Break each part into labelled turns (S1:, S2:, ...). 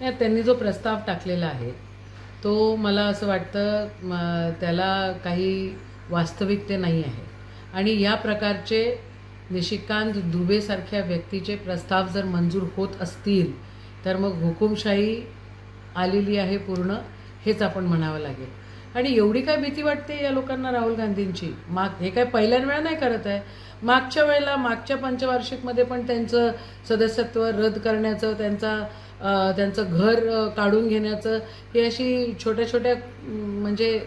S1: नाही, त्यांनी जो प्रस्ताव टाकलेला आहे तो मला असं वाटतं त्याला काही वास्तविकते नाही आहे. आणि या प्रकारचे निशिकांत दुबेसारख्या व्यक्तीचे प्रस्ताव जर मंजूर होत असतील तर मग हुकुमशाही आलेली आहे पूर्ण, हेच आपण म्हणावं लागेल. आणि एवढी काय भीती वाटते या लोकांना राहुल गांधींची? हे काय पहिल्याच वेळा नाही करत आहे. मागच्या वेळेला मागच्या पंचवार्षिकमध्ये पण त्यांचं सदस्यत्व रद्द करण्याचं, त्यांचं घर काढून घेण्याचं, हे अशी छोट्या छोट्या म्हणजे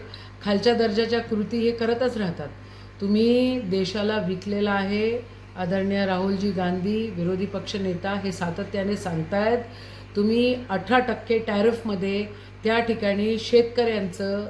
S1: खालच्या दर्जाच्या कृती हे करतच राहतात. तुम्ही देशाला विकलेला आहे. आदरणीय राहुलजी गांधी विरोधी पक्षनेता हे सातत्याने सांगतायत. तुम्ही 18% टॅरिफमध्ये त्या ठिकाणी शेतकऱ्यांचं,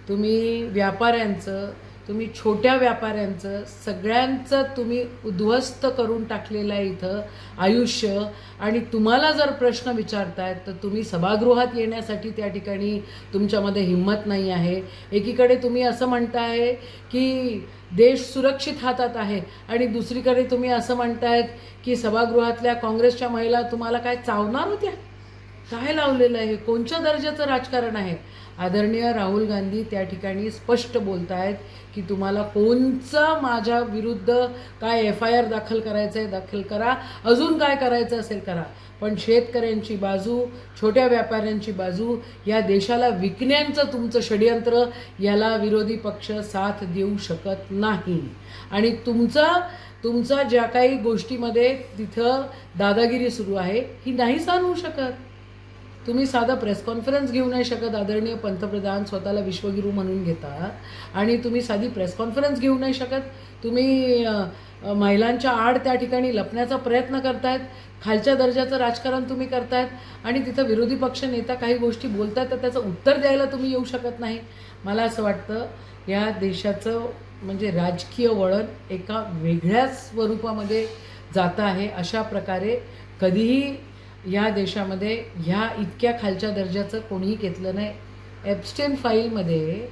S1: तुम्ही व्यापाऱ्यांचं, तुम्ही छोट्या व्यापाऱ्यांचं, सगळ्यांचं तुम्ही उद्ध्वस्त करून टाकलेलं आहे इथं आयुष्य. आणि तुम्हाला जर प्रश्न विचारतायत तर तुम्ही सभागृहात येण्यासाठी त्या ठिकाणी तुमच्यामध्ये हिंमत नाही आहे. एकीकडे तुम्ही असं म्हणताय की देश सुरक्षित हातात आहे आणि दुसरीकडे तुम्ही असं म्हणतायत की सभागृहातल्या काँग्रेसच्या महिला तुम्हाला काय चावणार होत्या? काय लावलेलं आहे? कोणत्या दर्जाचं राजकारण आहे? आदरणीय राहुल गांधी त्या ठिकाणी स्पष्ट बोलत आहेत की तुम्हाला कोणचं माझ्या विरुद्ध काय FIR दाखल करायचं आहे दाखल करा, अजून काय करायचं असेल करा, पण शेतकऱ्यांची बाजू, छोट्या व्यापाऱ्यांची बाजू, या देशाला विकण्याचं तुमचं षडयंत्र, याला विरोधी पक्ष साथ देऊ शकत नाही. आणि तुमचा ज्या काही गोष्टीमध्ये तिथं दादागिरी सुरू आहे ही नाही सहन होऊ शकत. तुम्ही साधा प्रेस कॉन्फरन्स घेऊ नाही शकत. आदरणीय पंतप्रधान स्वतःला विश्वगुरू म्हणून घेतात आणि तुम्ही साधी प्रेस कॉन्फरन्स घेऊ नाही शकत. तुम्ही महिलांच्या आड त्या ठिकाणी लपण्याचा प्रयत्न करतायत. खालच्या दर्जाचं राजकारण तुम्ही करतायत आणि तिथं विरोधी पक्ष नेता काही गोष्टी बोलतायत तर त्याचं उत्तर द्यायला तुम्ही येऊ शकत नाही. मला असं वाटतं या देशाचं म्हणजे राजकीय वळण एका वेगळ्याच स्वरूपामध्ये जातं आहे. अशा प्रकारे कधीही या देशामध्ये ह्या इतक्या खालच्या दर्जाचं कोणीही घेतलं नाही. एप्स्टेन फाईलमध्ये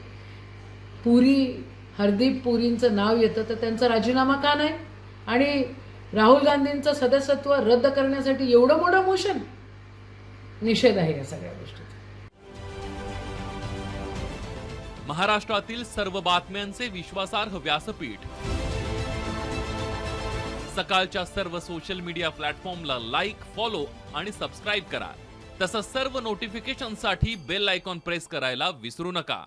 S1: हरदीप पुरींचं नाव येतं तर त्यांचा राजीनामा का नाही? आणि राहुल गांधींचं सदस्यत्व रद्द करण्यासाठी एवढं मोठं मोशन? निषेध आहे या सगळ्या गोष्टीचा.
S2: महाराष्ट्रातील सर्व बातम्यांचे विश्वासार्ह व्यासपीठ, सकाळच्या सर्व सोशल मीडिया प्लॅटफॉर्मला लाईक, फॉलो आणि सबस्क्राईब करा. तसंच सर्व नोटिफिकेशनसाठी बेल आयकॉन प्रेस करायला विसरू नका.